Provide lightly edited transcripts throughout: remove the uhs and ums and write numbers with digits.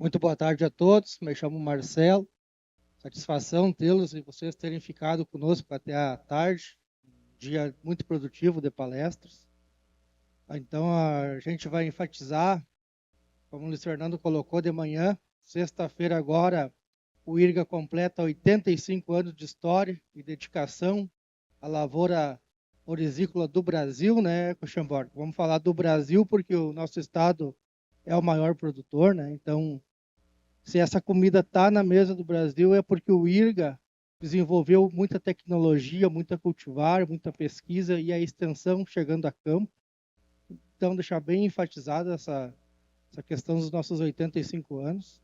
Muito boa tarde a todos, me chamo Marcelo, satisfação tê-los e vocês terem ficado conosco até a tarde, dia muito produtivo de palestras. Então a gente vai enfatizar, como o Luiz Fernando colocou de manhã, sexta-feira agora, o IRGA completa 85 anos de história e dedicação à lavoura orizícola do Brasil, né, Coxamborg? Vamos falar do Brasil porque o nosso estado é o maior produtor, né? Então, se essa comida está na mesa do Brasil é porque o IRGA desenvolveu muita tecnologia, muita cultivar, muita pesquisa e a extensão chegando a campo. Então, deixar bem enfatizada essa questão dos nossos 85 anos.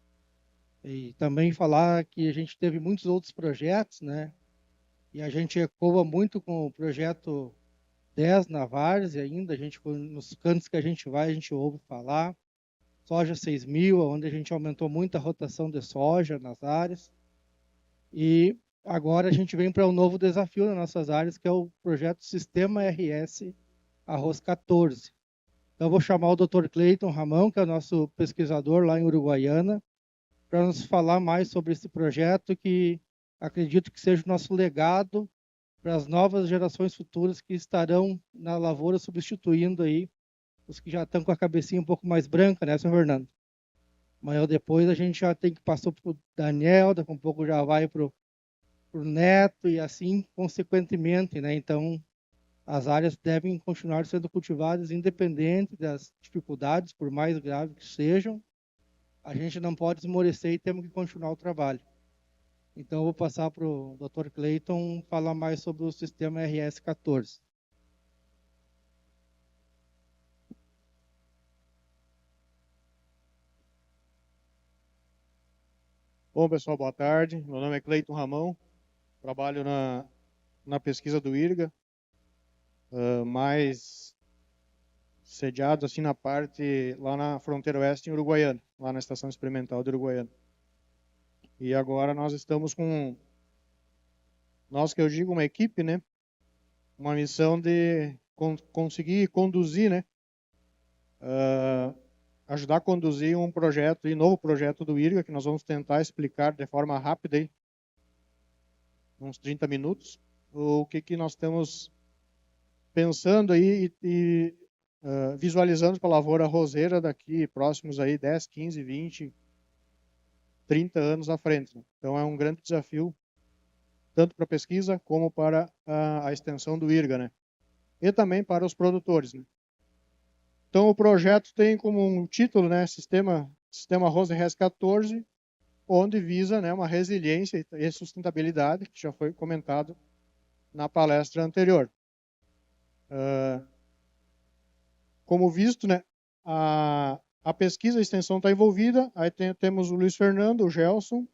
E também falar que a gente teve muitos outros projetos, né? E a gente ecoa muito com o projeto 10 na Várzea ainda, nos cantos que a gente vai, a gente ouve falar. Soja 6.000, onde a gente aumentou muito a rotação de soja nas áreas. E agora a gente vem para um novo desafio nas nossas áreas, que é o projeto Sistema RS Arroz 14. Então, eu vou chamar o Dr. Cleiton Ramão, que é o nosso pesquisador lá em Uruguaiana, para nos falar mais sobre esse projeto, que acredito que seja o nosso legado para as novas gerações futuras que estarão na lavoura, substituindo aí os que já estão com a cabecinha um pouco mais branca, né, senhor Fernando? Amanhã depois a gente já tem que passar para o Daniel, daqui a um pouco já vai para o Neto e assim consequentemente, né? Então, as áreas devem continuar sendo cultivadas independente das dificuldades, por mais graves que sejam. A gente não pode esmorecer e temos que continuar o trabalho. Então, eu vou passar para o Dr. Cleiton falar mais sobre o sistema RS-14. Bom, pessoal, boa tarde. Meu nome é Cleiton Ramão, trabalho na pesquisa do IRGA, mais sediado assim na parte lá na fronteira oeste em Uruguaiana, lá na Estação Experimental de Uruguaiana. E agora nós estamos nós que eu digo uma equipe, né? Uma missão de conseguir conduzir, né? Ajudar a conduzir um novo projeto do IRGA, que nós vamos tentar explicar de forma rápida aí, uns 30 minutos, o que nós estamos pensando aí e visualizando para a lavoura arrozeira daqui próximos aí 10, 15, 20, 30 anos à frente. Né? Então é um grande desafio, tanto para a pesquisa como para a extensão do IRGA, né? E também para os produtores. Né? Então o projeto tem como um título, né, Sistema Arroz RS 14, onde visa, né, uma resiliência e sustentabilidade, que já foi comentado na palestra anterior. Como visto, né, a pesquisa e a extensão está envolvida, aí temos o Luiz Fernando, o Gelson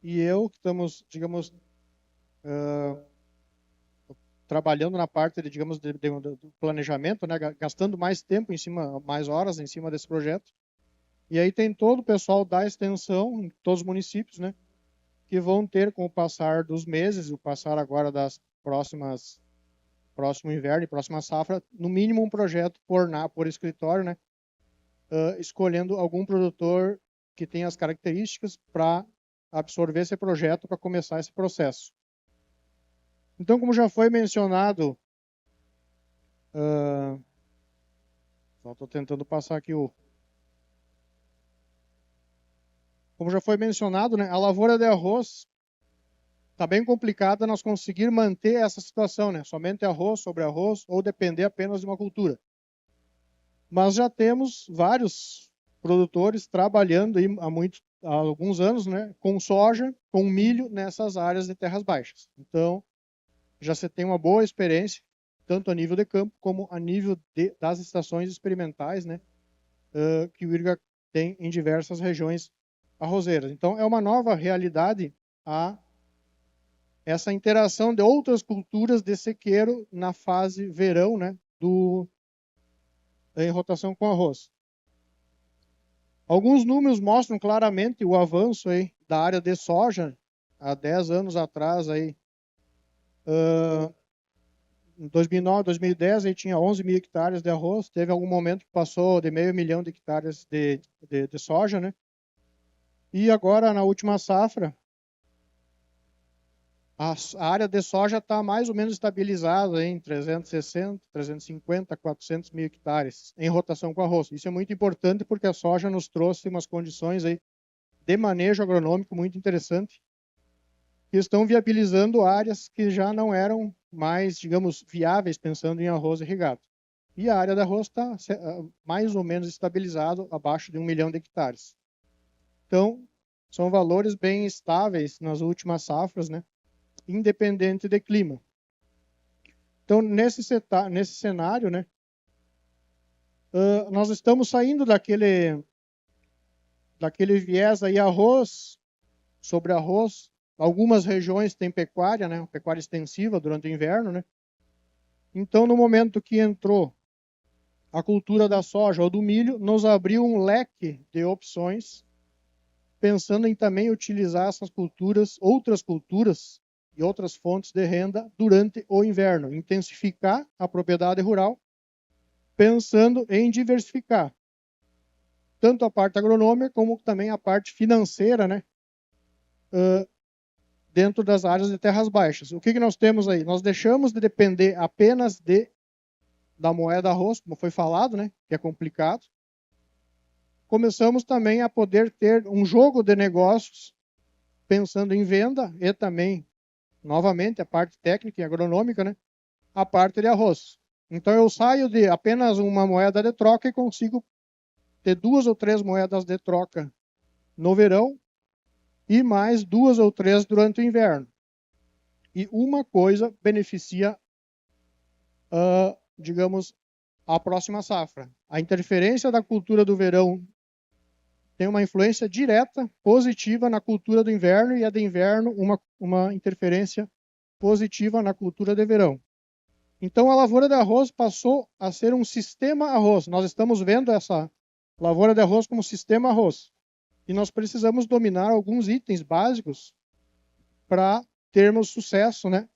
e eu, que estamos, digamos, trabalhando na parte, digamos, do planejamento, né, gastando mais tempo mais horas em cima desse projeto. E aí tem todo o pessoal da extensão, em todos os municípios, né, que vão ter, com o passar dos meses, o passar agora das próximo inverno e próxima safra, no mínimo um projeto por escritório, né, escolhendo algum produtor que tenha as características para absorver esse projeto para começar esse processo. Então, como já foi mencionado, só estou tentando passar aqui Como já foi mencionado, né, a lavoura de arroz está bem complicada nós conseguir manter essa situação, né, somente arroz sobre arroz ou depender apenas de uma cultura. Mas já temos vários produtores trabalhando aí há alguns anos, né, com soja, com milho nessas áreas de terras baixas. Então, já se tem uma boa experiência, tanto a nível de campo como a nível das estações experimentais, né, que o IRGA tem em diversas regiões arrozeiras. Então, é uma nova realidade essa interação de outras culturas de sequeiro na fase verão, né, em rotação com arroz. Alguns números mostram claramente o avanço aí da área de soja há 10 anos atrás. Aí, em 2009, 2010, aí tinha 11 mil hectares de arroz. Teve algum momento que passou de 500 mil de hectares de soja, né? E agora, na última safra, a área de soja está mais ou menos estabilizada em 360, 350, 400 mil hectares em rotação com arroz. Isso é muito importante porque a soja nos trouxe umas condições aí de manejo agronômico muito interessante, que estão viabilizando áreas que já não eram mais, digamos, viáveis pensando em arroz irrigado. E a área de arroz está mais ou menos estabilizado abaixo de 1 milhão de hectares. Então, são valores bem estáveis nas últimas safras, né? Independente de clima. Então, nesse cenário, né, nós estamos saindo daquele viés aí sobre arroz. Algumas regiões têm pecuária, né, pecuária extensiva durante o inverno, né? Então, no momento que entrou a cultura da soja ou do milho, nos abriu um leque de opções, pensando em também utilizar essas culturas, outras culturas e outras fontes de renda durante o inverno, intensificar a propriedade rural, pensando em diversificar tanto a parte agronômica como também a parte financeira, né, dentro das áreas de terras baixas. O que nós temos aí? Nós deixamos de depender apenas da moeda arroz, como foi falado, né, que é complicado. Começamos também a poder ter um jogo de negócios pensando em venda e também, novamente, a parte técnica e agronômica, né, a parte de arroz. Então, eu saio de apenas uma moeda de troca e consigo ter 2 ou 3 moedas de troca no verão e mais 2 ou 3 durante o inverno. E uma coisa beneficia, digamos, a próxima safra. A interferência da cultura do verão tem uma influência direta, positiva na cultura do inverno, e a de inverno uma interferência positiva na cultura de verão. Então, a lavoura de arroz passou a ser um sistema arroz. Nós estamos vendo essa lavoura de arroz como sistema arroz. E nós precisamos dominar alguns itens básicos para termos sucesso, né,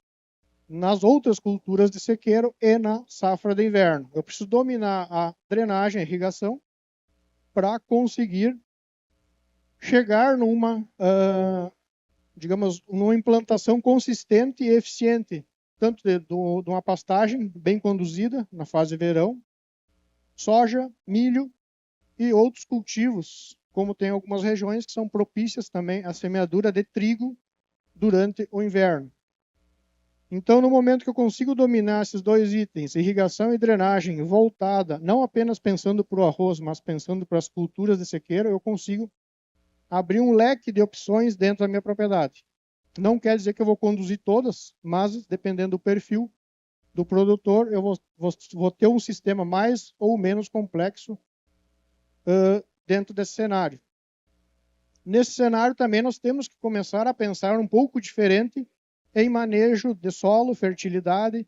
nas outras culturas de sequeiro e na safra de inverno. Eu preciso dominar a drenagem, a irrigação, para conseguir chegar digamos, numa implantação consistente e eficiente, tanto de uma pastagem bem conduzida na fase de verão, soja, milho e outros cultivos, como tem algumas regiões que são propícias também à semeadura de trigo durante o inverno. Então, no momento que eu consigo dominar esses 2 itens, irrigação e drenagem, voltada, não apenas pensando para o arroz, mas pensando para as culturas de sequeiro, eu consigo abrir um leque de opções dentro da minha propriedade. Não quer dizer que eu vou conduzir todas, mas dependendo do perfil do produtor, eu vou ter um sistema mais ou menos complexo dentro desse cenário. Nesse cenário também nós temos que começar a pensar um pouco diferente em manejo de solo, fertilidade,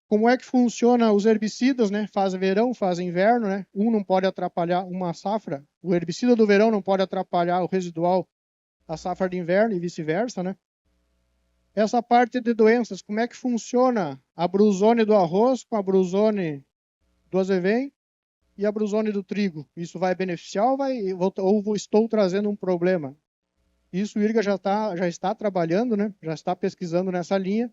como é que funciona os herbicidas, né? Fase verão, fase inverno, né? Um não pode atrapalhar uma safra, o herbicida do verão não pode atrapalhar o residual da safra de inverno e vice-versa, né? Essa parte de doenças, como é que funciona a brusone do arroz com a brusone do azevém e a brusone do trigo? Isso vai beneficiar ou estou trazendo um problema? Isso o IRGA já está trabalhando, né? Já está pesquisando nessa linha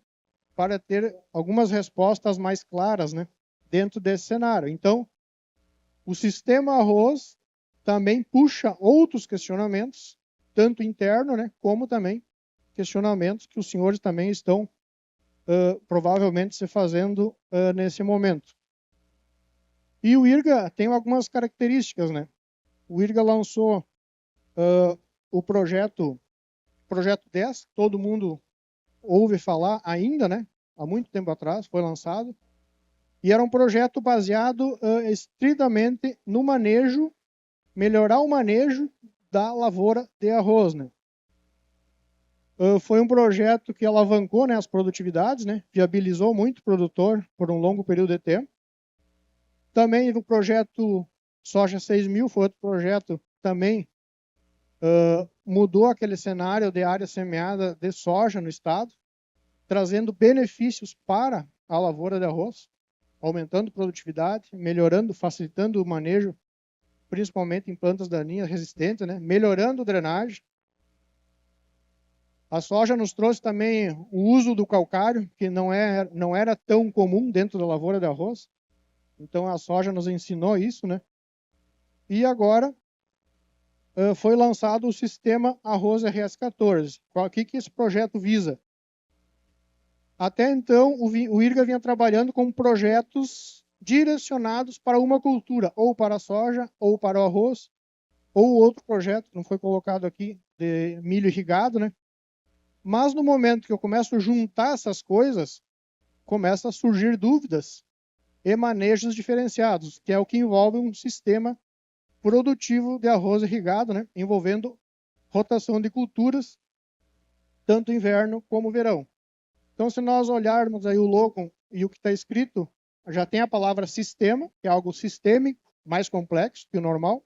para ter algumas respostas mais claras, né? Dentro desse cenário. Então, o sistema arroz também puxa outros questionamentos, tanto interno, né? Como também questionamentos que os senhores também estão provavelmente se fazendo nesse momento. E o IRGA tem algumas características, né? O IRGA lançou o projeto 10, todo mundo ouve falar ainda, né? Há muito tempo atrás foi lançado. E era um projeto baseado estritamente no manejo, melhorar o manejo da lavoura de arroz, né? Foi um projeto que alavancou, né, as produtividades, né? Viabilizou muito o produtor por um longo período de tempo. Também o projeto Soja 6000 foi outro projeto também mudou aquele cenário de área semeada de soja no estado, trazendo benefícios para a lavoura de arroz, aumentando produtividade, melhorando, facilitando o manejo principalmente em plantas daninhas resistentes, né? Melhorando a drenagem. A soja nos trouxe também o uso do calcário, que não era tão comum dentro da lavoura de arroz. Então a soja nos ensinou isso, né? E agora foi lançado o sistema Arroz RS14. O que esse projeto visa? Até então, o IRGA vinha trabalhando com projetos direcionados para uma cultura, ou para a soja, ou para o arroz, ou outro projeto, que não foi colocado aqui, de milho irrigado, né? Mas no momento que eu começo a juntar essas coisas, começa a surgir dúvidas e manejos diferenciados, que é o que envolve um sistema produtivo de arroz irrigado, né? Envolvendo rotação de culturas, tanto inverno como verão. Então, se nós olharmos aí o logo e o que está escrito, já tem a palavra sistema, que é algo sistêmico, mais complexo que o normal.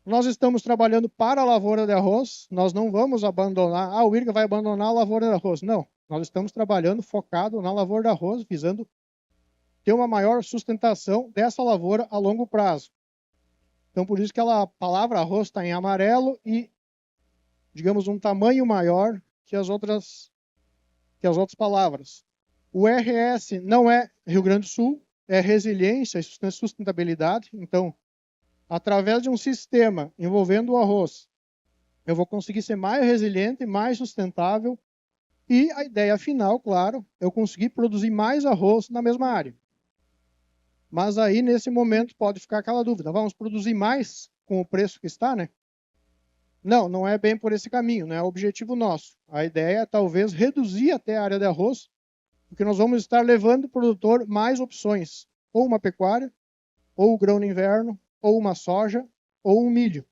Nós estamos trabalhando para a lavoura de arroz, nós não vamos abandonar, o IRGA vai abandonar a lavoura de arroz. Não, nós estamos trabalhando focado na lavoura de arroz, visando ter uma maior sustentação dessa lavoura a longo prazo. Então, por isso que a palavra arroz está em amarelo e, digamos, um tamanho maior que as outras palavras. O RS não é Rio Grande do Sul, é resiliência e sustentabilidade. Então, através de um sistema envolvendo o arroz, eu vou conseguir ser mais resiliente, mais sustentável e a ideia final, claro, eu conseguir produzir mais arroz na mesma área. Mas aí, nesse momento, pode ficar aquela dúvida, vamos produzir mais com o preço que está, né? Não, não é bem por esse caminho, não é o objetivo nosso. A ideia é talvez reduzir até a área de arroz, porque nós vamos estar levando o produtor mais opções, ou uma pecuária, ou o grão no inverno, ou uma soja, ou um milho.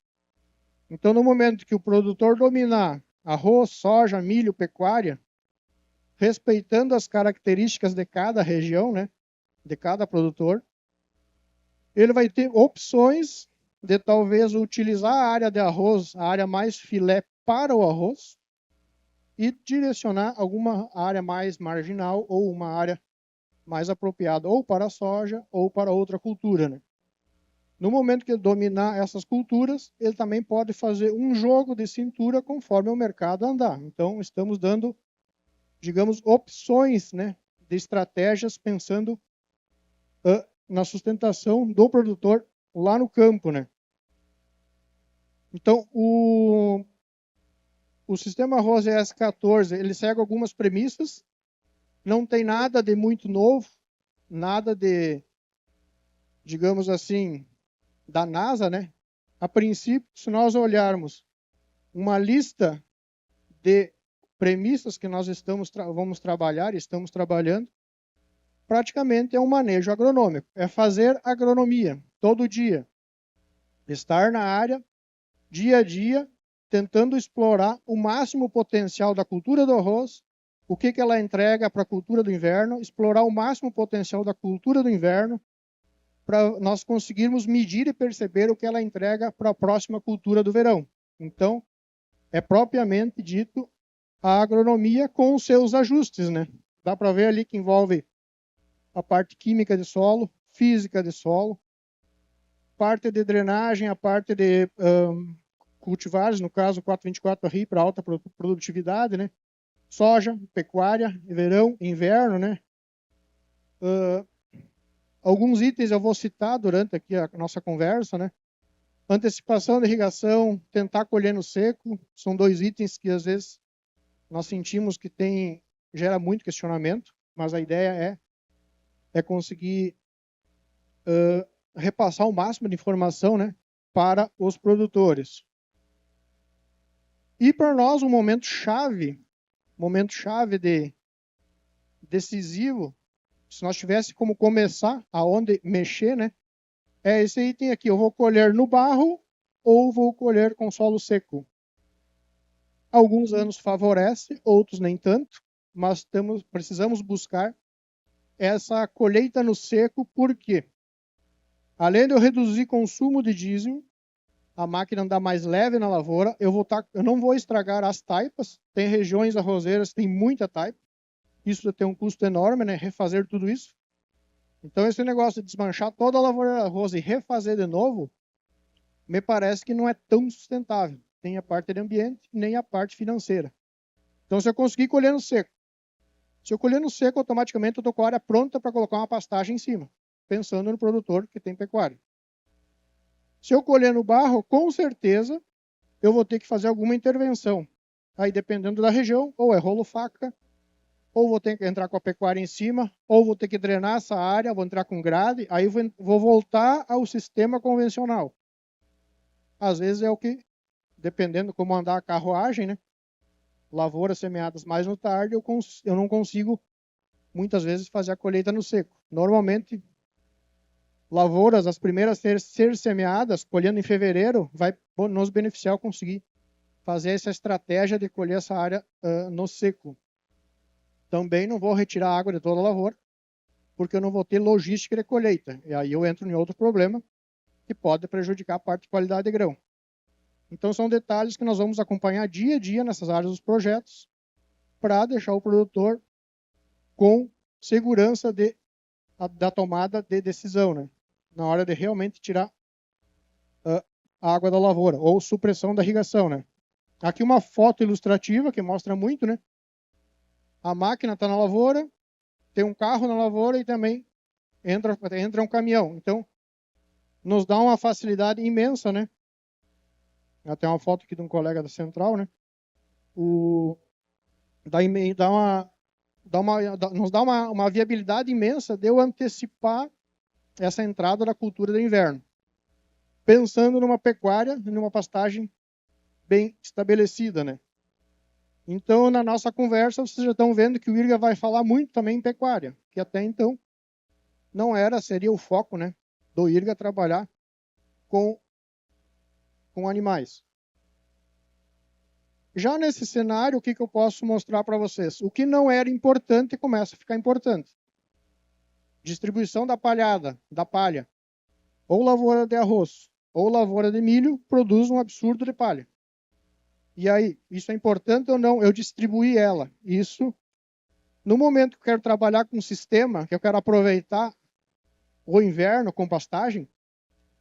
Então, no momento que o produtor dominar arroz, soja, milho, pecuária, respeitando as características de cada região, né, de cada produtor, ele vai ter opções de talvez utilizar a área de arroz, a área mais filé para o arroz, e direcionar alguma área mais marginal ou uma área mais apropriada ou para a soja ou para outra cultura, né? No momento que ele dominar essas culturas, ele também pode fazer um jogo de cintura conforme o mercado andar. Então, estamos dando, digamos, opções, né, de estratégias pensando na sustentação do produtor lá no campo, né? Então, o sistema Arroz ES14, ele segue algumas premissas, não tem nada de muito novo, nada de, digamos assim, da NASA, né? A princípio, se nós olharmos uma lista de premissas que nós vamos trabalhar, estamos trabalhando, praticamente é um manejo agronômico, é fazer agronomia todo dia, estar na área, dia a dia, tentando explorar o máximo potencial da cultura do arroz, o que ela entrega para a cultura do inverno, explorar o máximo potencial da cultura do inverno, para nós conseguirmos medir e perceber o que ela entrega para a próxima cultura do verão. Então, é propriamente dito a agronomia com os seus ajustes, né? Dá para ver ali que envolve a parte química de solo, física de solo, parte de drenagem, a parte de cultivares, no caso 424 RI para alta produtividade, né? Soja, pecuária, verão, inverno, né? Alguns itens eu vou citar durante aqui a nossa conversa, né? Antecipação de irrigação, tentar colher no seco, são dois itens que às vezes nós sentimos que gera muito questionamento, mas a ideia é conseguir repassar o máximo de informação, né, para os produtores. E para nós, um momento chave decisivo, se nós tivesse como começar, aonde mexer, né, é esse item aqui. Eu vou colher no barro ou vou colher com solo seco. Alguns anos favorece, outros nem tanto, mas precisamos buscar essa colheita no seco, porque além de eu reduzir consumo de diesel, a máquina andar mais leve na lavoura, eu não vou estragar as taipas. Tem regiões arrozeiras que tem muita taipa. Isso tem um custo enorme, né? Refazer tudo isso. Então, esse negócio de desmanchar toda a lavoura de arroz e refazer de novo, me parece que não é tão sustentável. Nem a parte de ambiente, nem a parte financeira. Então, se eu conseguir colher no seco, se eu colher no seco, automaticamente eu estou com a área pronta para colocar uma pastagem em cima, pensando no produtor que tem pecuária. Se eu colher no barro, com certeza, eu vou ter que fazer alguma intervenção. Aí, dependendo da região, ou é rolo-faca, ou vou ter que entrar com a pecuária em cima, ou vou ter que drenar essa área, vou entrar com grade, aí vou voltar ao sistema convencional. Às vezes é o que, dependendo como andar a carruagem, né? Lavouras semeadas mais no tarde, eu não consigo, muitas vezes, fazer a colheita no seco. Normalmente, lavouras, as primeiras a ser semeadas, colhendo em fevereiro, vai nos beneficiar conseguir fazer essa estratégia de colher essa área no seco. Também não vou retirar a água de toda a lavoura, porque eu não vou ter logística de colheita. E aí eu entro em outro problema, que pode prejudicar a parte de qualidade de grão. Então, são detalhes que nós vamos acompanhar dia a dia nessas áreas dos projetos, para deixar o produtor com segurança da tomada de decisão, né? Na hora de realmente tirar a água da lavoura, ou supressão da irrigação, né? Aqui uma foto ilustrativa que mostra muito, né? A máquina está na lavoura, tem um carro na lavoura e também entra um caminhão. Então, nos dá uma facilidade imensa, né? Até uma foto aqui de um colega da Central, né? Nos dá uma viabilidade imensa de eu antecipar essa entrada da cultura de inverno, pensando numa pecuária, numa pastagem bem estabelecida, né? Então, na nossa conversa, vocês já estão vendo que o IRGA vai falar muito também em pecuária, que até então não seria o foco, né, do IRGA trabalhar com animais. Já nesse cenário, o que eu posso mostrar para vocês? O que não era importante começa a ficar importante. Distribuição da palhada, da palha. Ou lavoura de arroz, ou lavoura de milho, produz um absurdo de palha. E aí, isso é importante ou não? Eu distribuí ela. Isso, no momento que eu quero trabalhar com um sistema, que eu quero aproveitar o inverno com pastagem,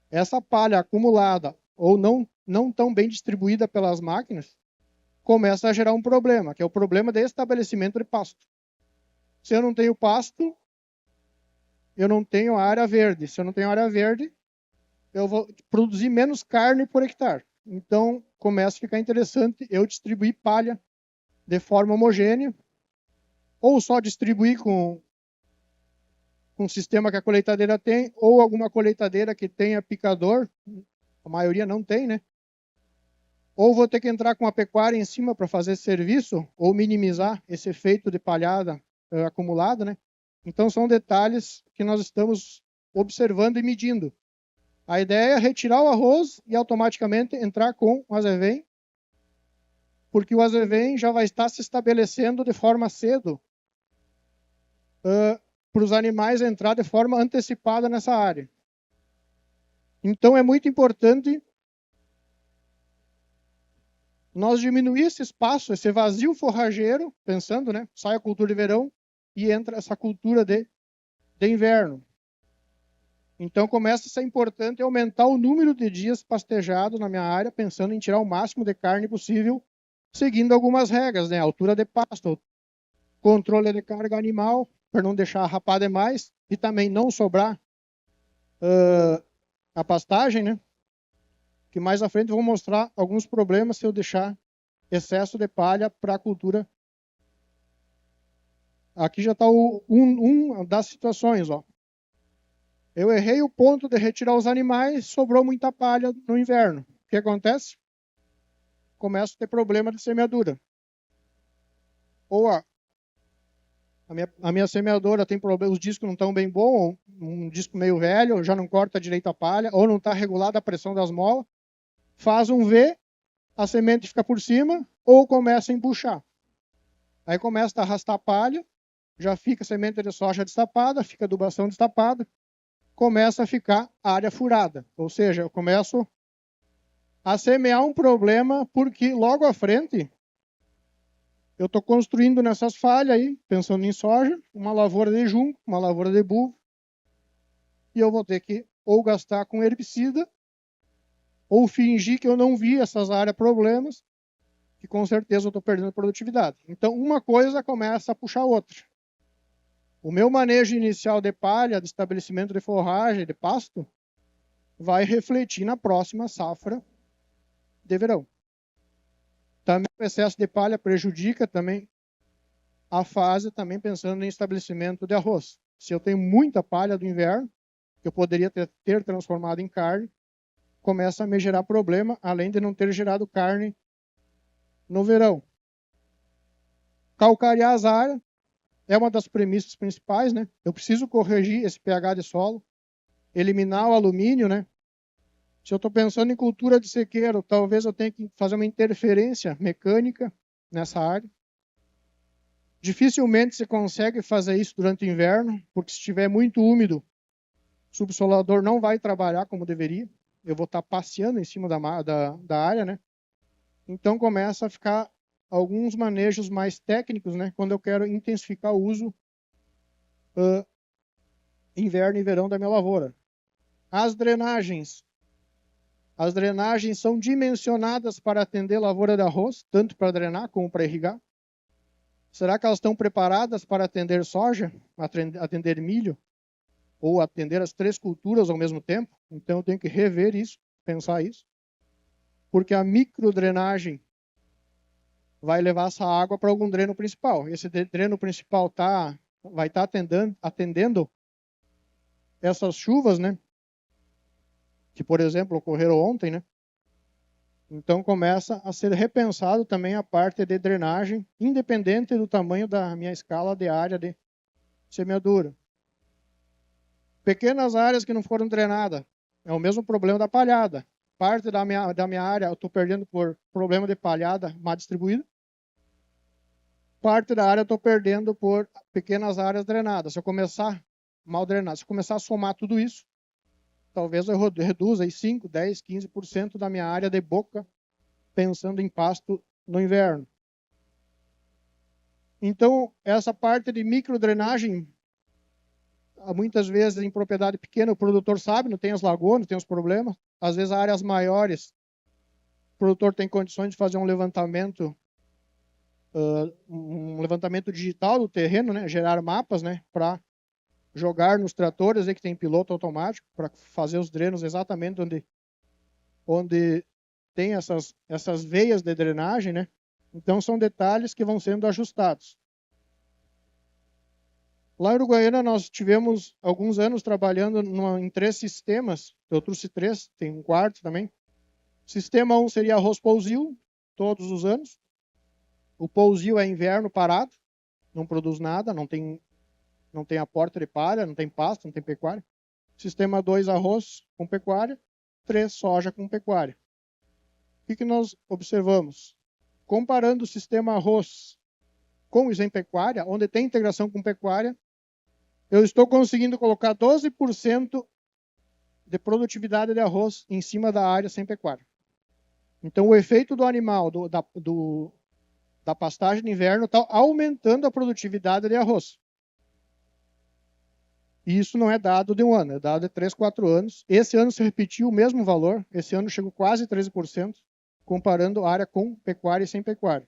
essa palha acumulada ou não tão bem distribuída pelas máquinas, começa a gerar um problema, que é o problema de estabelecimento de pasto. Se eu não tenho pasto, eu não tenho área verde. Se eu não tenho área verde, eu vou produzir menos carne por hectare. Então, começa a ficar interessante eu distribuir palha de forma homogênea, ou só distribuir com o sistema que a colheitadeira tem, ou alguma colheitadeira que tenha picador, a maioria não tem, né? Ou vou ter que entrar com a pecuária em cima para fazer serviço, ou minimizar esse efeito de palhada acumulada, né? Então, são detalhes que nós estamos observando e medindo. A ideia é retirar o arroz e automaticamente entrar com o azevém, porque o azevém já vai estar se estabelecendo de forma cedo para os animais entrar de forma antecipada nessa área. Então, é muito importante nós diminuir esse espaço, esse vazio forrageiro, pensando, né? Sai a cultura de verão e entra essa cultura de inverno. Então, começa a ser importante aumentar o número de dias pastejados na minha área, pensando em tirar o máximo de carne possível, seguindo algumas regras, né? Altura de pasto, controle de carga animal, para não deixar rapar demais, e também não sobrar a pastagem, né? Que mais à frente eu vou mostrar alguns problemas se eu deixar excesso de palha para a cultura. Aqui já está um das situações, ó. Eu errei o ponto de retirar os animais, sobrou muita palha no inverno. O que acontece? Começa a ter problema de semeadura. Ou a minha semeadora tem problema, os discos não estão bem bons, um disco meio velho, já não corta direito a palha, ou não está regulada a pressão das molas, faz um V, a semente fica por cima, ou começa a empuxar. Aí começa a arrastar a palha, já fica a semente de soja destapada, fica a adubação destapada, começa a ficar área furada. Ou seja, eu começo a semear um problema, porque logo à frente eu estou construindo nessas falhas aí, pensando em soja, uma lavoura de junco, uma lavoura de bulvo, e eu vou ter que ou gastar com herbicida, ou fingir que eu não vi essas áreas problemas, que com certeza eu estou perdendo produtividade. Então, uma coisa começa a puxar a outra. O meu manejo inicial de palha, de estabelecimento de forragem, de pasto, vai refletir na próxima safra de verão. Também o excesso de palha prejudica também a fase, também pensando em estabelecimento de arroz. Se eu tenho muita palha do inverno, que eu poderia ter transformado em carne, começa a me gerar problema, além de não ter gerado carne no verão. Calcarear as áreas é uma das premissas principais, né? Eu preciso corrigir esse pH de solo, eliminar o alumínio, né? Se eu estou pensando em cultura de sequeiro, talvez eu tenha que fazer uma interferência mecânica nessa área. Dificilmente se consegue fazer isso durante o inverno, porque se estiver muito úmido, o subsolador não vai trabalhar como deveria. Eu vou estar passeando em cima da área, né? Então começa a ficar alguns manejos mais técnicos, né? Quando eu quero intensificar o uso inverno e verão da minha lavoura. As drenagens são dimensionadas para atender lavoura de arroz, tanto para drenar como para irrigar. Será que elas estão preparadas para atender soja, atender milho, ou atender as 3 culturas ao mesmo tempo? Então eu tenho que rever isso, pensar isso. Porque a microdrenagem vai levar essa água para algum dreno principal. Esse dreno principal vai estar atendendo essas chuvas, né? Que, por exemplo, ocorreram ontem, né? Então começa a ser repensado também a parte de drenagem, independente do tamanho da minha escala de área de semeadura. Pequenas áreas que não foram drenadas, é o mesmo problema da palhada. Parte da minha área eu estou perdendo por problema de palhada mal distribuída. Parte da área eu estou perdendo por pequenas áreas drenadas. Se eu começar mal drenado, se eu começar a somar tudo isso, talvez eu reduza aí 5, 10, 15% da minha área de boca, pensando em pasto no inverno. Então, essa parte de microdrenagem, muitas vezes em propriedade pequena, o produtor sabe, não tem as lagoas, não tem os problemas. Às vezes, áreas maiores, o produtor tem condições de fazer um levantamento digital do terreno, né? Gerar mapas, né? Para jogar nos tratores aí que tem piloto automático, para fazer os drenos exatamente onde tem essas veias de drenagem, né? Então são detalhes que vão sendo ajustados. Lá em Uruguaiana nós tivemos alguns anos trabalhando em 3 sistemas. Eu trouxe 3, tem um quarto também. Sistema 1 seria arroz pousio, todos os anos. O pousio é inverno parado, não produz nada, não tem aporte de palha, não tem pasto, não tem pecuária. Sistema 2, arroz com pecuária. 3, soja com pecuária. O que nós observamos? Comparando o sistema arroz com o sem pecuária, onde tem integração com pecuária, eu estou conseguindo colocar 12% de produtividade de arroz em cima da área sem pecuária. Então, o efeito do animal, da pastagem de inverno, está aumentando a produtividade de arroz. E isso não é dado de um ano, é dado de 3, 4 anos. Esse ano se repetiu o mesmo valor, esse ano chegou quase 13%, comparando a área com pecuária e sem pecuária.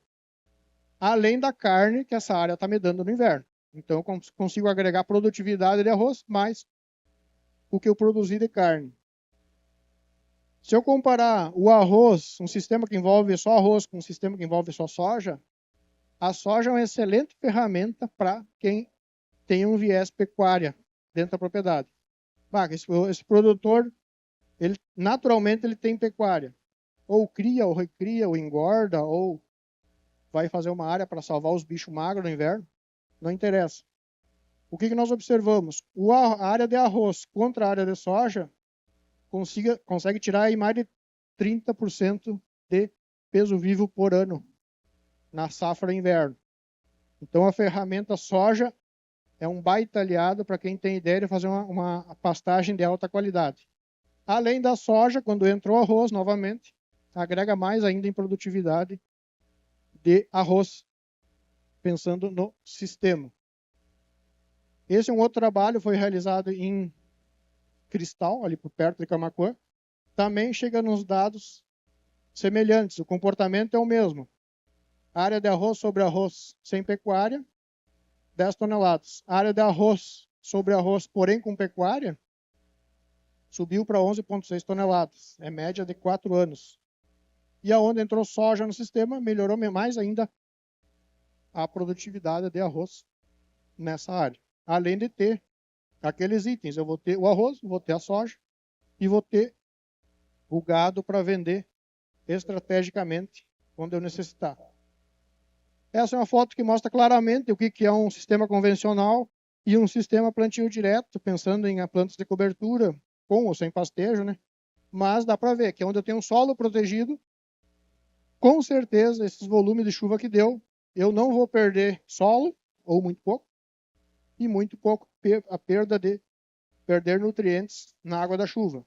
Além da carne que essa área está me dando no inverno. Então, eu consigo agregar produtividade de arroz mais o que eu produzi de carne. Se eu comparar o arroz, um sistema que envolve só arroz, com um sistema que envolve só soja, a soja é uma excelente ferramenta para quem tem um viés pecuária dentro da propriedade. Esse produtor, naturalmente, ele tem pecuária. Ou cria, ou recria, ou engorda, ou vai fazer uma área para salvar os bichos magros no inverno. Não interessa. O que nós observamos? A área de arroz contra a área de soja consegue tirar aí mais de 30% de peso vivo por ano na safra inverno. Então, a ferramenta soja é um baita aliado para quem tem ideia de fazer uma pastagem de alta qualidade. Além da soja, quando entra o arroz novamente, agrega mais ainda em produtividade de arroz, pensando no sistema. Esse é um outro trabalho, foi realizado em Cristal, ali por perto de Camaquã. também chega nos dados semelhantes. O comportamento é o mesmo. Área de arroz sobre arroz sem pecuária, 10 toneladas. Área de arroz sobre arroz, porém com pecuária, subiu para 11,6 toneladas. É média de 4 anos. E aonde entrou soja no sistema, melhorou mais ainda a produtividade de arroz nessa área. Além de ter aqueles itens, eu vou ter o arroz, vou ter a soja e vou ter o gado para vender estrategicamente quando eu necessitar. Essa é uma foto que mostra claramente o que é um sistema convencional e um sistema plantio direto, pensando em plantas de cobertura, com ou sem pastejo, né? Mas dá para ver que onde eu tenho um solo protegido, com certeza, esses volumes de chuva que deu, eu não vou perder solo, ou muito pouco, e muito pouco a perda de perder nutrientes na água da chuva.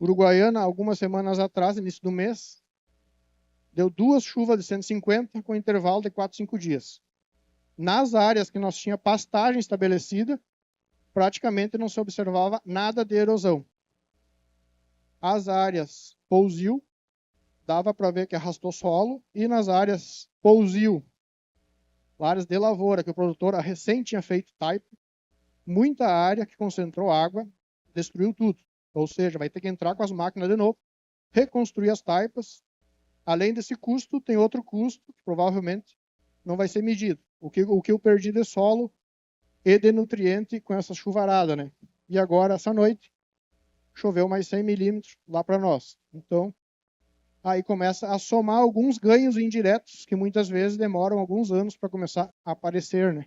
Uruguaiana, algumas semanas atrás, início do mês, deu 2 chuvas de 150 com intervalo de 4, 5 dias. Nas áreas que nós tinha pastagem estabelecida, praticamente não se observava nada de erosão. As áreas pousio, dava para ver que arrastou solo, e nas áreas pousio, áreas de lavoura, que o produtor recém tinha feito taipa, muita área que concentrou água, destruiu tudo. Ou seja, vai ter que entrar com as máquinas de novo, reconstruir as taipas. Além desse custo, tem outro custo, que provavelmente não vai ser medido. O que eu perdi de solo e de nutriente com essa chuvarada, né? E agora, essa noite, choveu mais 100 milímetros lá para nós. Então, aí começa a somar alguns ganhos indiretos, que muitas vezes demoram alguns anos para começar a aparecer, né?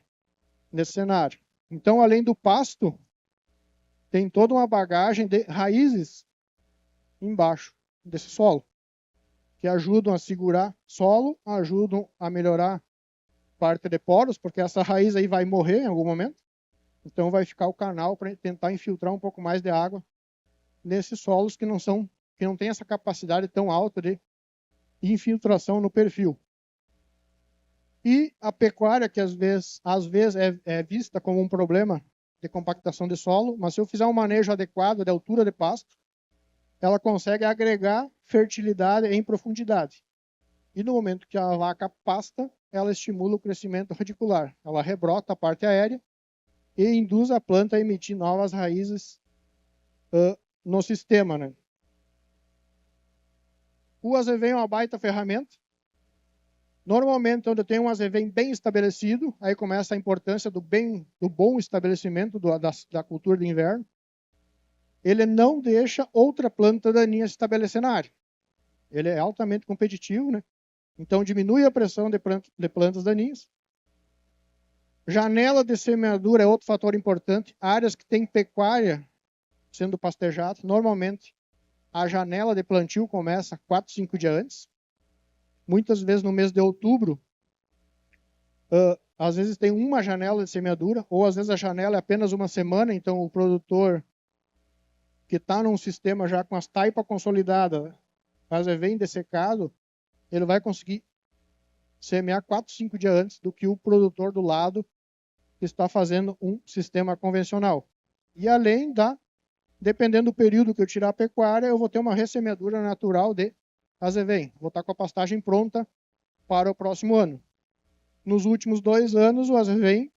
Nesse cenário. Então, além do pasto, tem toda uma bagagem de raízes embaixo desse solo, que ajudam a segurar solo, ajudam a melhorar parte de poros, porque essa raiz aí vai morrer em algum momento. Então vai ficar o canal para tentar infiltrar um pouco mais de água nesses solos que não tem essa capacidade tão alta de infiltração no perfil. E a pecuária, que às vezes é vista como um problema de compactação de solo, mas se eu fizer um manejo adequado de altura de pasto, ela consegue agregar fertilidade em profundidade. E no momento que a vaca pasta, ela estimula o crescimento radicular. Ela rebrota a parte aérea e induz a planta a emitir novas raízes no sistema, né? O azevém é uma baita ferramenta. Normalmente, onde eu tenho um azevém bem estabelecido, aí começa a importância do bom estabelecimento da cultura de inverno. Ele não deixa outra planta daninha se estabelecer na área. Ele é altamente competitivo, né? Então, diminui a pressão de plantas daninhas. Janela de semeadura é outro fator importante. Áreas que têm pecuária sendo pastejada, normalmente a janela de plantio começa 4, 5 dias antes. Muitas vezes no mês de outubro, às vezes tem uma janela de semeadura, ou às vezes a janela é apenas uma semana, então o produtor que está num sistema já com as taipas consolidadas, azevém dessecado, ele vai conseguir semear 4, 5 dias antes do que o produtor do lado que está fazendo um sistema convencional. E além dependendo do período que eu tirar a pecuária, eu vou ter uma ressemeadura natural de azevém. Vou estar com a pastagem pronta para o próximo ano. Nos últimos 2 anos, o azevém,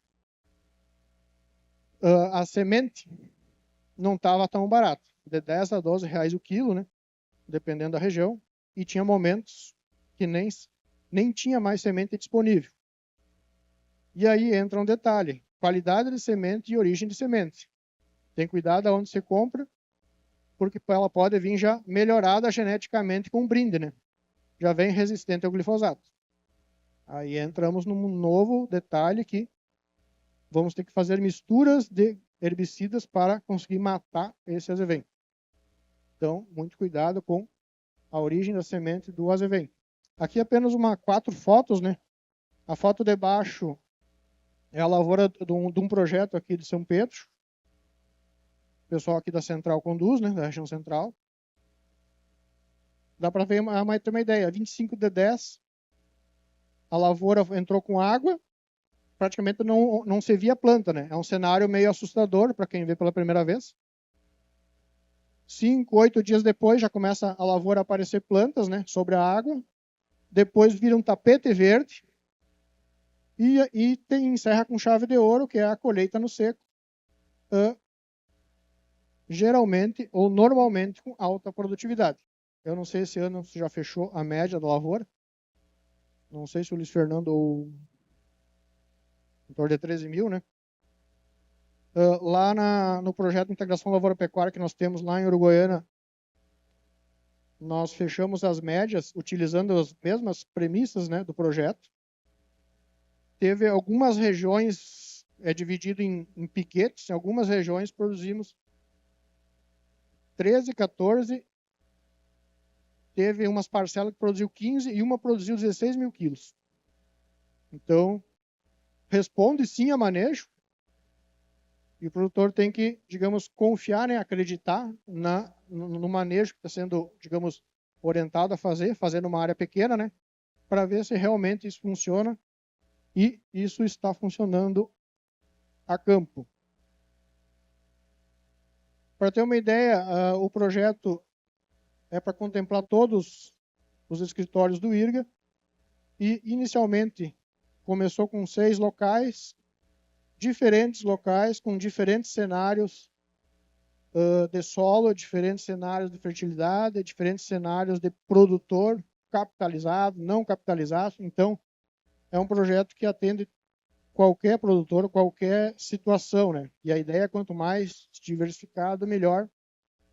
a semente não estava tão barato, de 10 a 12 reais o quilo, né? Dependendo da região, e tinha momentos que nem tinha mais semente disponível. E aí entra um detalhe, qualidade de semente e origem de semente. Tem cuidado aonde você compra, porque ela pode vir já melhorada geneticamente com um brinde, né? Já vem resistente ao glifosato. Aí entramos num novo detalhe que vamos ter que fazer misturas de herbicidas para conseguir matar esse azevém. Então, muito cuidado com a origem da semente do azevém. Aqui apenas 4 fotos, né? A foto de baixo é a lavoura de um projeto aqui de São Pedro. O pessoal aqui da Central conduz, né? Da região central. Dá para ver, ter uma ideia. 25 de 10, a lavoura entrou com água, praticamente não se via planta, né? É um cenário meio assustador para quem vê pela primeira vez. 5, 8 dias depois já começa a lavoura a aparecer plantas, né, sobre a água. Depois vira um tapete verde. E encerra com chave de ouro, que é a colheita no seco. Geralmente ou normalmente com alta produtividade. Eu não sei esse ano se já fechou a média da lavoura. Não sei se o Luiz Fernando ou em torno de 13 mil, né? Lá no projeto de integração lavoura-pecuária que nós temos lá em Uruguaiana, nós fechamos as médias utilizando as mesmas premissas, né, do projeto. Teve algumas regiões, dividido em piquetes, em algumas regiões produzimos 13, 14, teve umas parcelas que produziu 15 e uma produziu 16 mil quilos. Então, responde sim a manejo, e o produtor tem que, digamos, confiar, né, acreditar no manejo que está sendo, digamos, orientado a fazer numa área pequena, né, para ver se realmente isso funciona, e isso está funcionando a campo. Para ter uma ideia, o projeto é para contemplar todos os escritórios do IRGA, e inicialmente começou com 6 locais, diferentes locais, com diferentes cenários de solo, diferentes cenários de fertilidade, diferentes cenários de produtor capitalizado, não capitalizado. Então, é um projeto que atende qualquer produtor, qualquer situação, né? E a ideia é quanto mais diversificado, melhor,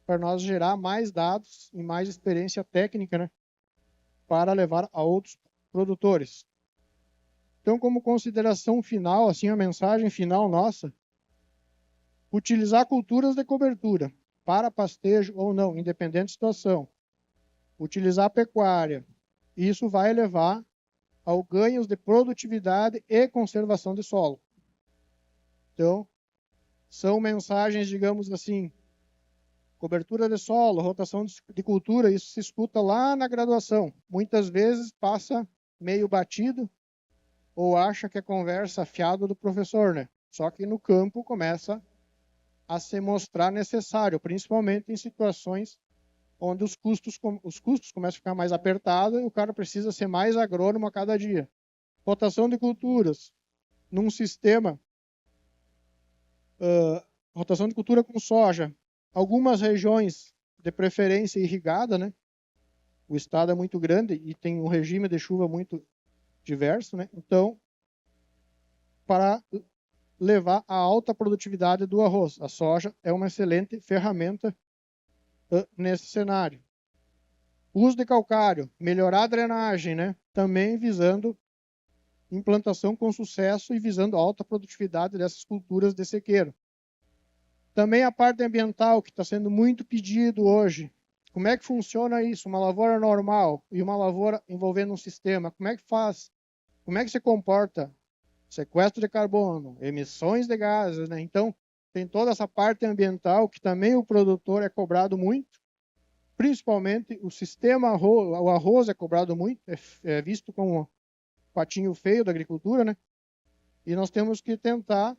para nós gerar mais dados e mais experiência técnica, né, para levar a outros produtores. Então, como consideração final, assim, a mensagem final nossa, utilizar culturas de cobertura para pastejo ou não, independente da situação. Utilizar a pecuária. Isso vai levar ao ganhos de produtividade e conservação de solo. Então, são mensagens, digamos assim, cobertura de solo, rotação de cultura, isso se escuta lá na graduação. Muitas vezes passa meio batido ou acha que é conversa fiada do professor, né? Só que no campo começa a se mostrar necessário, principalmente em situações onde os custos começam a ficar mais apertados e o cara precisa ser mais agrônomo a cada dia. Rotação de culturas num sistema, rotação de cultura com soja, algumas regiões de preferência irrigada, né? O estado é muito grande e tem um regime de chuva muito diverso, né? Então, para levar a alta produtividade do arroz, a soja é uma excelente ferramenta nesse cenário. Uso de calcário, melhorar a drenagem, né? Também visando implantação com sucesso e visando a alta produtividade dessas culturas de sequeiro. Também a parte ambiental, que está sendo muito pedido hoje. Como é que funciona isso? Uma lavoura normal e uma lavoura envolvendo um sistema. Como é que faz? Como é que se comporta? Sequestro de carbono, emissões de gases, né? Então, tem toda essa parte ambiental que também o produtor é cobrado muito. Principalmente o sistema o arroz é cobrado muito, é visto como um patinho feio da agricultura, né? E nós temos que tentar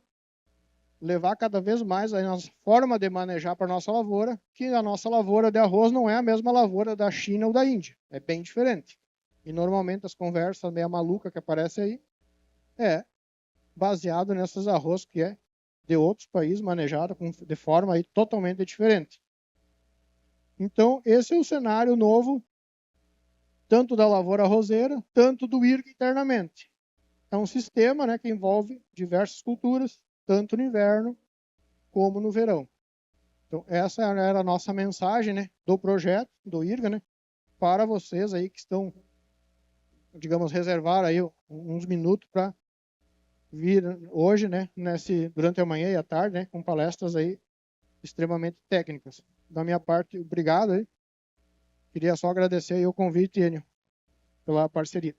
levar cada vez mais a nossa forma de manejar para a nossa lavoura, que a nossa lavoura de arroz não é a mesma lavoura da China ou da Índia, é bem diferente. E normalmente as conversas meio malucas que aparecem aí é baseado nesses arroz que é de outros países manejado de forma aí totalmente diferente. Então, esse é o cenário novo, tanto da lavoura arrozeira, tanto do IRGA internamente. É um sistema, né, que envolve diversas culturas, tanto no inverno como no verão. Então, essa era a nossa mensagem, né, do projeto, do IRGA, né, para vocês aí que estão, digamos, reservar aí uns minutos para vir hoje, né, durante a manhã e a tarde, né, com palestras aí extremamente técnicas. Da minha parte, obrigado aí. Queria só agradecer aí o convite, Enio, pela parceria.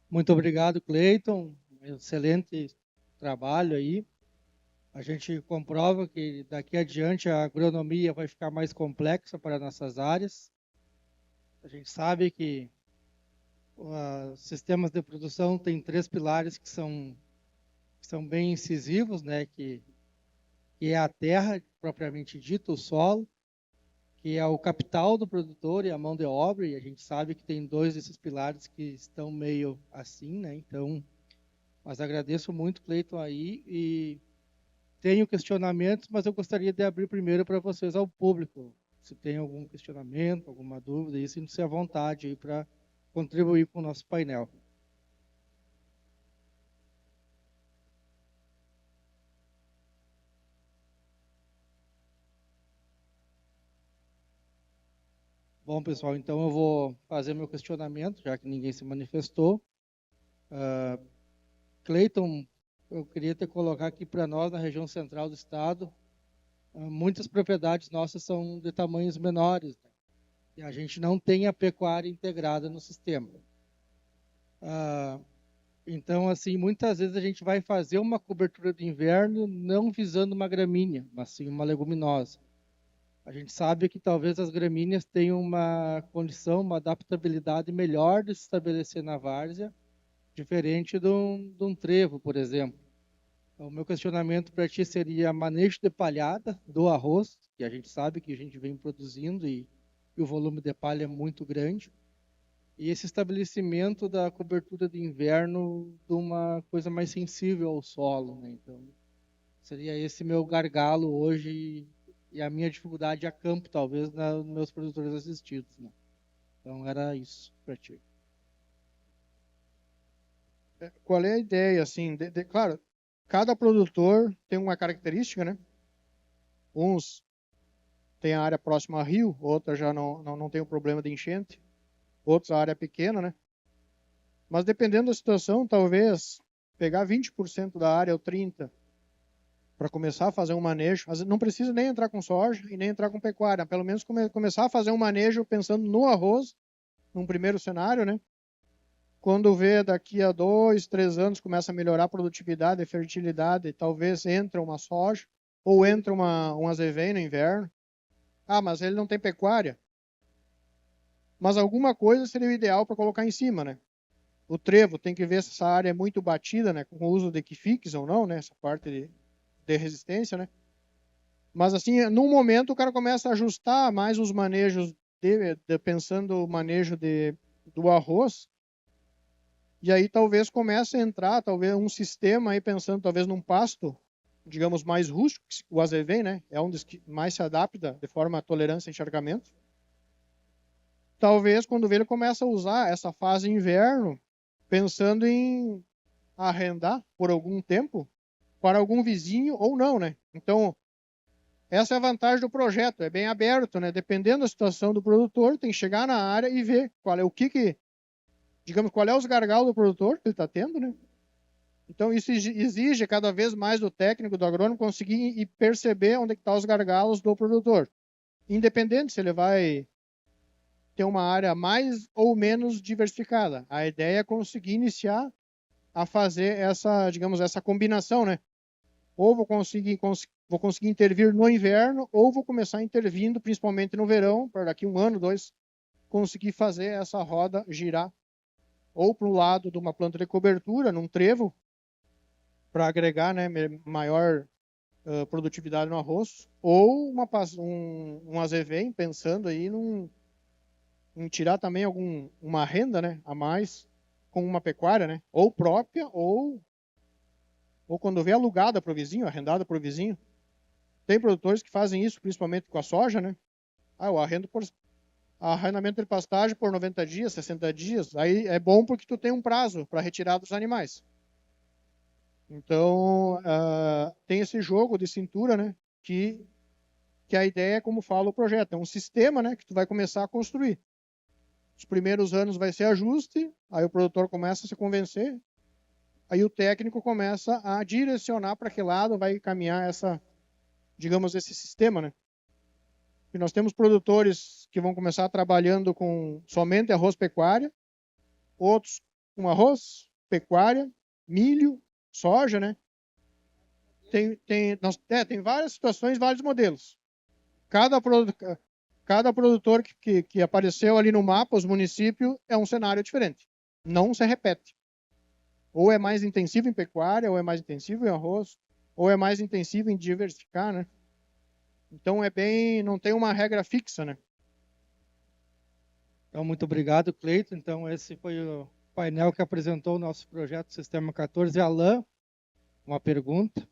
Muito obrigado, Cleiton. Excelente trabalho aí. A gente comprova que daqui adiante a agronomia vai ficar mais complexa para nossas áreas. A gente sabe que sistemas de produção têm 3 pilares que são que são bem incisivos, né, que é a terra propriamente dita, o solo, que é o capital do produtor e a mão de obra, e a gente sabe que tem dois desses pilares que estão meio assim, né? Então, mas agradeço muito, Cleiton, aí, e tenho questionamentos, mas eu gostaria de abrir primeiro para vocês ao público. Se tem algum questionamento, alguma dúvida, aí sinta-se à vontade aí para contribuir com o nosso painel. Bom, pessoal, então eu vou fazer meu questionamento, já que ninguém se manifestou. Cleiton, eu queria te colocar aqui para nós, na região central do estado, muitas propriedades nossas são de tamanhos menores, né? E a gente não tem a pecuária integrada no sistema. Então, assim, muitas vezes a gente vai fazer uma cobertura de inverno não visando uma gramínea, mas sim uma leguminosa. A gente sabe que talvez as gramíneas tenham uma condição, uma adaptabilidade melhor de se estabelecer na várzea, diferente de um trevo, por exemplo. O meu questionamento para ti seria manejo de palhada do arroz, que a gente sabe que a gente vem produzindo e o volume de palha é muito grande, e esse estabelecimento da cobertura de inverno de uma coisa mais sensível ao solo, né? Então, seria esse meu gargalo hoje e a minha dificuldade a campo, talvez, nos meus produtores assistidos, né? Então, era isso para ti. Qual é a ideia, assim, claro, cada produtor tem uma característica, né? Uns têm a área próxima a rio, outros já não tem o problema de enchente, outros a área pequena, né? Mas dependendo da situação, talvez pegar 20% da área ou 30% para começar a fazer um manejo. Não precisa nem entrar com soja e nem entrar com pecuária, pelo menos começar a fazer um manejo pensando no arroz, num primeiro cenário, né? Quando vê daqui a 2, 3 anos começa a melhorar a produtividade, a fertilidade, talvez entra uma soja ou entra um azevém no inverno. Ah, mas ele não tem pecuária. Mas alguma coisa seria o ideal para colocar em cima, né? O trevo tem que ver se essa área é muito batida, né? Com o uso de Equifix ou não, né? Essa parte de resistência, né? Mas assim, num momento o cara começa a ajustar mais os manejos pensando o manejo do arroz. E aí talvez comece a entrar, talvez um sistema aí pensando talvez num pasto, digamos, mais rústico, o azevém, né? É um dos que mais se adapta de forma à tolerância a encharcamento. Talvez quando ele começa a usar essa fase inverno, pensando em arrendar por algum tempo para algum vizinho ou não, né? Então, essa é a vantagem do projeto, é bem aberto, né? Dependendo da situação do produtor, tem que chegar na área e ver qual é digamos, qual é os gargalos do produtor que ele está tendo, né? Então, isso exige cada vez mais do técnico, do agrônomo, conseguir e perceber onde estão os gargalos do produtor. Independente se ele vai ter uma área mais ou menos diversificada. A ideia é conseguir iniciar a fazer essa, digamos, essa combinação, né? Ou vou conseguir intervir no inverno, ou vou começar intervindo, principalmente no verão, para daqui 1 ano, 2, conseguir fazer essa roda girar ou para o lado de uma planta de cobertura, num trevo, para agregar, né, maior produtividade no arroz, ou um azevém, pensando aí em tirar também uma renda, né, a mais com uma pecuária, né, ou própria, ou quando vê alugada para o vizinho, arrendada para o vizinho. Tem produtores que fazem isso, principalmente com a soja, né? Eu arrendo por arrendamento de pastagem por 90 dias, 60 dias. Aí é bom porque tu tem um prazo para retirar dos animais. Então, tem esse jogo de cintura, né? Que a ideia é, como fala o projeto, é um sistema, né? Que tu vai começar a construir. Os primeiros anos vai ser ajuste, aí o produtor começa a se convencer, aí o técnico começa a direcionar para que lado vai caminhar digamos, esse sistema, né? E nós temos produtores que vão começar trabalhando com somente arroz pecuária, outros com arroz, pecuária, milho, soja, né? Tem várias situações, vários modelos. Cada produtor que apareceu ali no mapa, os municípios, é um cenário diferente. Não se repete. Ou é mais intensivo em pecuária, ou é mais intensivo em arroz, ou é mais intensivo em diversificar, né? Então não tem uma regra fixa, né? Então, muito obrigado, Cleito. Então, esse foi o painel que apresentou o nosso projeto Sistema 14. Alain, uma pergunta.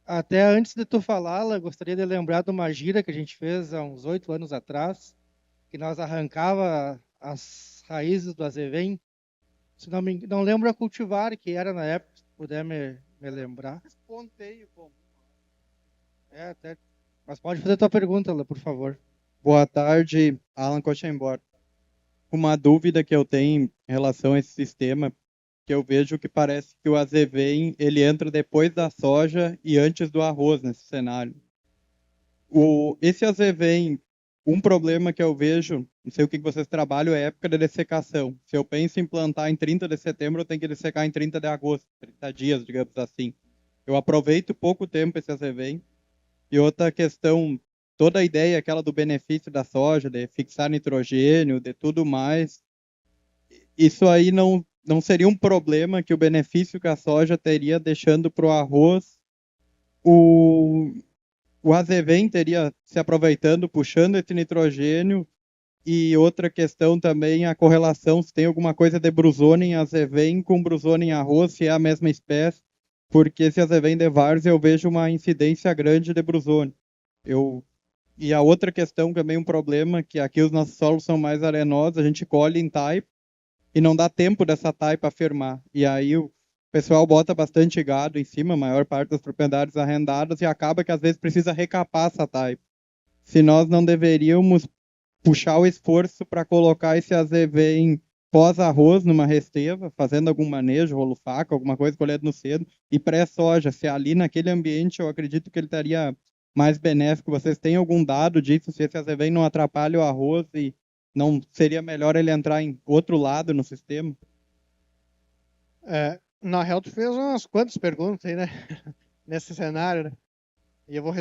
Até antes de tu falar, Alain, gostaria de lembrar de uma gira que a gente fez há uns 8 anos atrás, que nós arrancava as raízes do azevém. Se não lembro a cultivar, que era na época, se puder me lembrar. Ponteio, bom. Até. Mas pode fazer a tua pergunta, Alain, por favor. Boa tarde, Alan Kochembor. Uma dúvida que eu tenho em relação a esse sistema, que eu vejo que parece que o azevém ele entra depois da soja e antes do arroz nesse cenário. Esse azevém, um problema que eu vejo, não sei o que vocês trabalham, é a época de dessecação. Se eu penso em plantar em 30 de setembro, eu tenho que dessecar em 30 de agosto, 30 dias, digamos assim. Eu aproveito pouco tempo esse azevém. E outra questão, toda a ideia aquela do benefício da soja, de fixar nitrogênio, de tudo mais, isso aí não seria um problema que o benefício que a soja teria deixando para o arroz, o azevém teria se aproveitando, puxando esse nitrogênio. E outra questão também, a correlação, se tem alguma coisa de brusone em azevém com brusone em arroz, se é a mesma espécie, porque esse azevém de várzea eu vejo uma incidência grande de brusone. E a outra questão também, um problema, que aqui os nossos solos são mais arenosos, a gente colhe em taipa e não dá tempo dessa taipa firmar. E aí o pessoal bota bastante gado em cima, a maior parte das propriedades arrendadas, e acaba que às vezes precisa recapar essa taipa. Se nós não deveríamos puxar o esforço para colocar esse azevém pós-arroz numa resteva, fazendo algum manejo, rolo faca, alguma coisa colhendo no cedo, e pré-soja, se ali naquele ambiente eu acredito que ele estaria mais benéfico. Vocês têm algum dado disso, se esse azevém não atrapalha o arroz e não seria melhor ele entrar em outro lado no sistema? Na real, tu fez umas quantas perguntas aí, né? Nesse cenário, né? E eu vou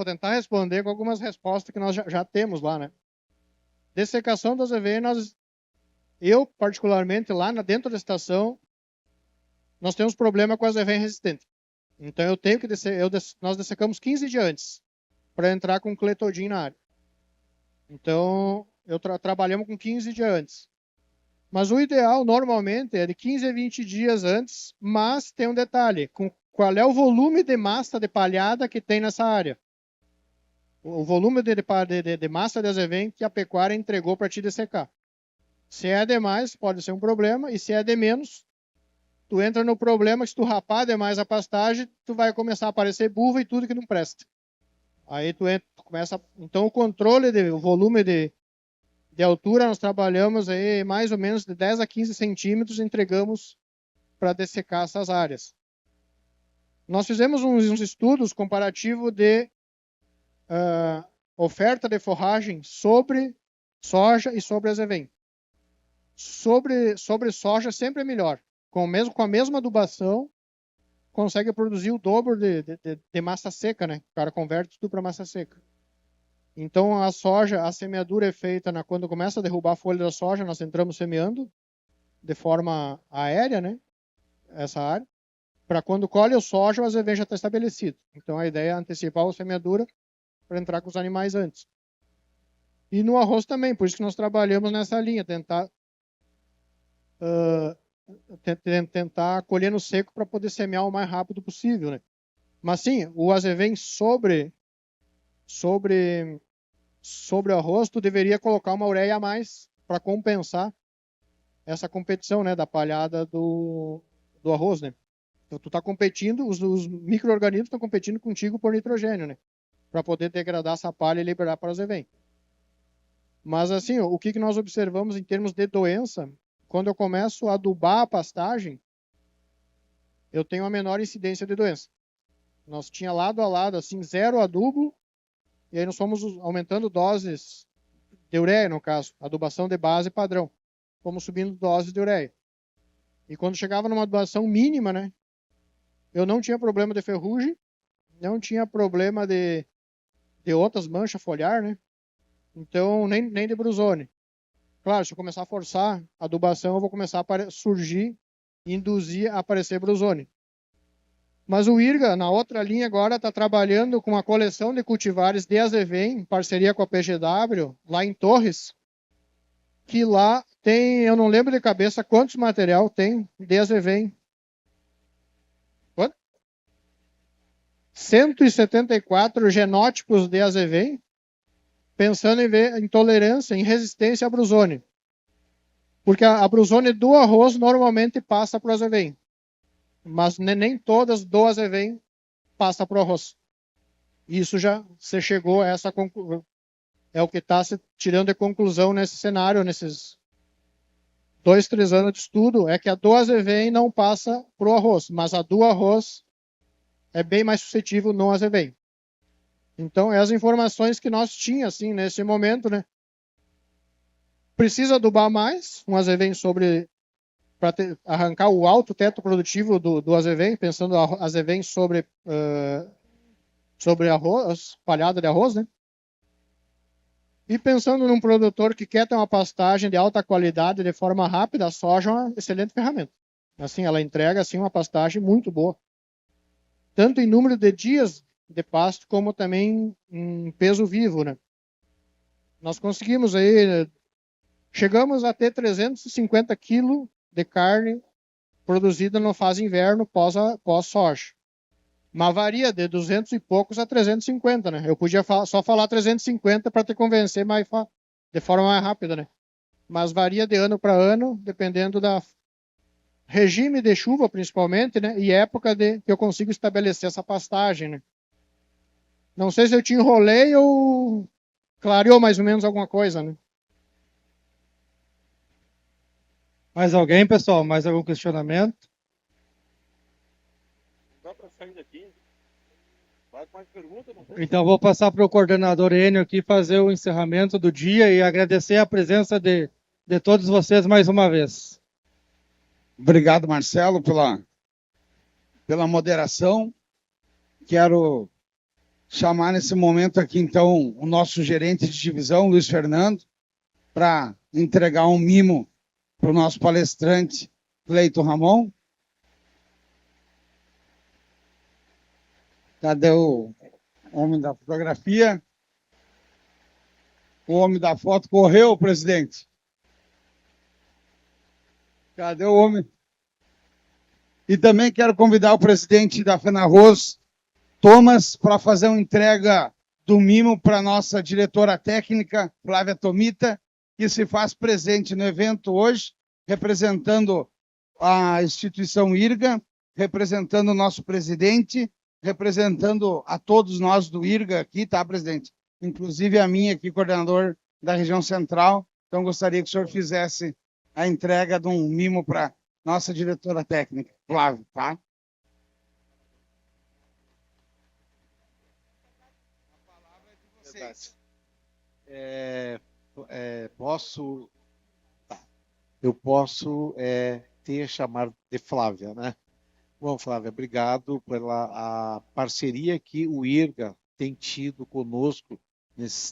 tentar responder com algumas respostas que nós já temos lá, né? Dessecação do azevém, eu particularmente lá dentro da estação, nós temos problema com azevém resistente. Então eu tenho que nós dessecamos 15 dias antes para entrar com cletodin na área. Então trabalhamos com 15 dias antes. Mas o ideal normalmente é de 15 a 20 dias antes, mas tem um detalhe, qual é o volume de massa de palhada que tem nessa área. O volume de massa de azevém que a pecuária entregou para te dessecar. Se é demais, pode ser um problema, e se é de menos, tu entra no problema que se tu rapar demais a pastagem, tu vai começar a aparecer buva e tudo que não presta. Aí tu começa... Então o controle do volume de altura, nós trabalhamos aí mais ou menos de 10 a 15 centímetros, entregamos para dessecar essas áreas. Nós fizemos uns estudos comparativos de oferta de forragem sobre soja e sobre azevém. Sobre soja sempre é melhor. Com a mesma adubação, consegue produzir o dobro de massa seca, né? O cara converte tudo para massa seca. Então, a soja, a semeadura é feita quando começa a derrubar a folha da soja, nós entramos semeando de forma aérea, né? Essa área. Para quando colhe o soja, o azevém já está estabelecido. Então, a ideia é antecipar a semeadura para entrar com os animais antes. E no arroz também, por isso que nós trabalhamos nessa linha, tentar colher no seco para poder semear o mais rápido possível, né? Mas sim, o azevém sobre o arroz, tu deveria colocar uma ureia a mais para compensar essa competição, né, da palhada do arroz, né? Então tu está competindo, os micro-organismos estão competindo contigo por nitrogênio, né? Para poder degradar essa palha e liberar para o azevém. Mas assim, o que nós observamos em termos de doença, quando eu começo a adubar a pastagem, eu tenho uma menor incidência de doença. Nós tinha lado a lado, assim, 0 adubo, e aí nós fomos aumentando doses de ureia, no caso, adubação de base padrão. Fomos subindo doses de ureia. E quando chegava numa adubação mínima, né, eu não tinha problema de ferrugem, não tinha problema de outras manchas foliar, né? Então, nem de brusone. Claro, se eu começar a forçar a adubação, eu vou começar a surgir induzir a aparecer brusone. Mas o IRGA, na outra linha agora, está trabalhando com uma coleção de cultivares de azevém, em parceria com a PGW, lá em Torres, que lá tem, eu não lembro de cabeça quantos material tem de azevém. Quanto? 174 genótipos de azevém, pensando em ver intolerância, em resistência à brusone. Porque a brusone do arroz normalmente passa para o azevém. Mas nem todas do azevém passa para o arroz. Isso já você chegou a essa conclusão. É o que está se tirando de conclusão nesse cenário, nesses 2, 3 anos de estudo, é que a do azevém não passa para o arroz, mas a do arroz é bem mais suscetível no azevém. Então, é as informações que nós tínhamos, assim, nesse momento, né? Precisa adubar mais um azevém para arrancar o alto teto produtivo do azevém, pensando azevém sobre arroz, palhada de arroz, né? E pensando num produtor que quer ter uma pastagem de alta qualidade de forma rápida, a soja é uma excelente ferramenta. Assim, ela entrega assim uma pastagem muito boa. Tanto em número de dias de pasto, como também em peso vivo, né? Nós conseguimos aí, chegamos a ter 350 quilos de carne produzida na fase inverno pós-soja. Mas varia de 200 e poucos a 350, né? Eu podia só falar 350 para te convencer de forma mais rápida, né? Mas varia de ano para ano, dependendo da regime de chuva, principalmente, né? E época que eu consigo estabelecer essa pastagem, né? Não sei se eu te enrolei ou clareou mais ou menos alguma coisa, né? Mais alguém, pessoal? Mais algum questionamento? Dá para sair daqui? Faz mais perguntas? Então, vou passar para o coordenador Enio aqui fazer o encerramento do dia e agradecer a presença de todos vocês mais uma vez. Obrigado, Marcelo, pela moderação. Quero chamar nesse momento aqui, então, o nosso gerente de divisão, Luiz Fernando, para entregar um mimo para o nosso palestrante, Cleiton Ramon. Cadê o homem da fotografia? O homem da foto correu, presidente. Cadê o homem? E também quero convidar o presidente da FENARROZ, Thomas, para fazer uma entrega do mimo para a nossa diretora técnica, Flávia Tomita, que se faz presente no evento hoje, representando a instituição IRGA, representando o nosso presidente, representando a todos nós do IRGA aqui, tá, presidente? Inclusive a mim aqui, coordenador da região central. Então, gostaria que o senhor fizesse a entrega de um mimo para nossa diretora técnica, Flávio, tá? A palavra é de vocês. Eu posso te chamar de Flávia, né? Bom, Flávia, obrigado pela a parceria que o IRGA tem tido conosco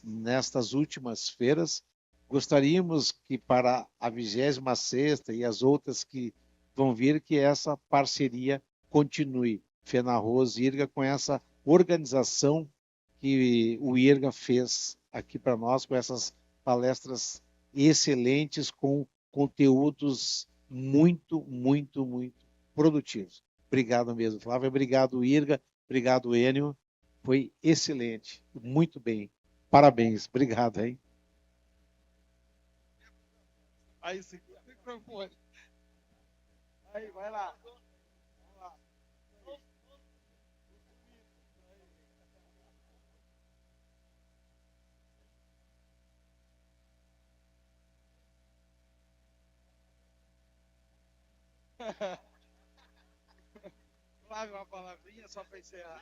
nestas últimas feiras. Gostaríamos que para a 26ª e as outras que vão vir, que essa parceria continue. FENARROZ e IRGA com essa organização que o IRGA fez aqui para nós, com essas palestras excelentes, com conteúdos muito, muito, muito produtivos. Obrigado mesmo, Flávia. Obrigado, IRGA. Obrigado, Enio. Foi excelente. Muito bem. Parabéns. Obrigado, hein? Aí, segura o microfone. Aí, vai lá. Flávio, uma palavrinha só para encerrar.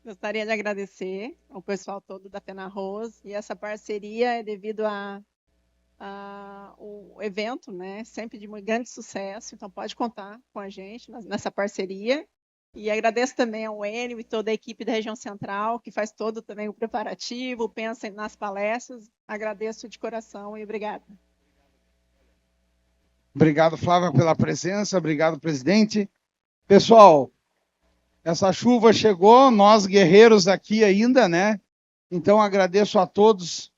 Gostaria de agradecer ao pessoal todo da FENARROZ, e essa parceria é devido o evento, né, sempre de muito grande sucesso, então pode contar com a gente nessa parceria. E agradeço também ao Enio e toda a equipe da região central, que faz todo também o preparativo, pensa nas palestras. Agradeço de coração e obrigada. Obrigado, Flávia, pela presença. Obrigado, presidente. Pessoal, essa chuva chegou, nós guerreiros aqui ainda, né? Então, agradeço a todos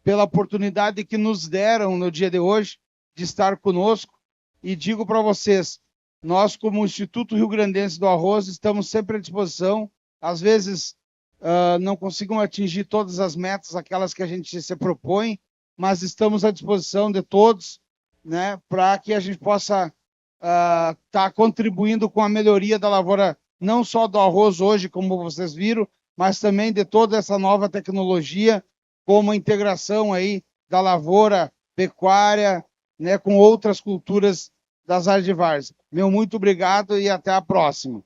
pela oportunidade que nos deram no dia de hoje de estar conosco. E digo para vocês, nós, como Instituto Rio Grandense do Arroz, estamos sempre à disposição. Às vezes, não conseguimos atingir todas as metas, aquelas que a gente se propõe, mas estamos à disposição de todos, né, para que a gente possa estar contribuindo com a melhoria da lavoura, não só do arroz hoje, como vocês viram, mas também de toda essa nova tecnologia, como a integração aí da lavoura pecuária, né, com outras culturas das áreas de várzea. Meu muito obrigado e até a próxima.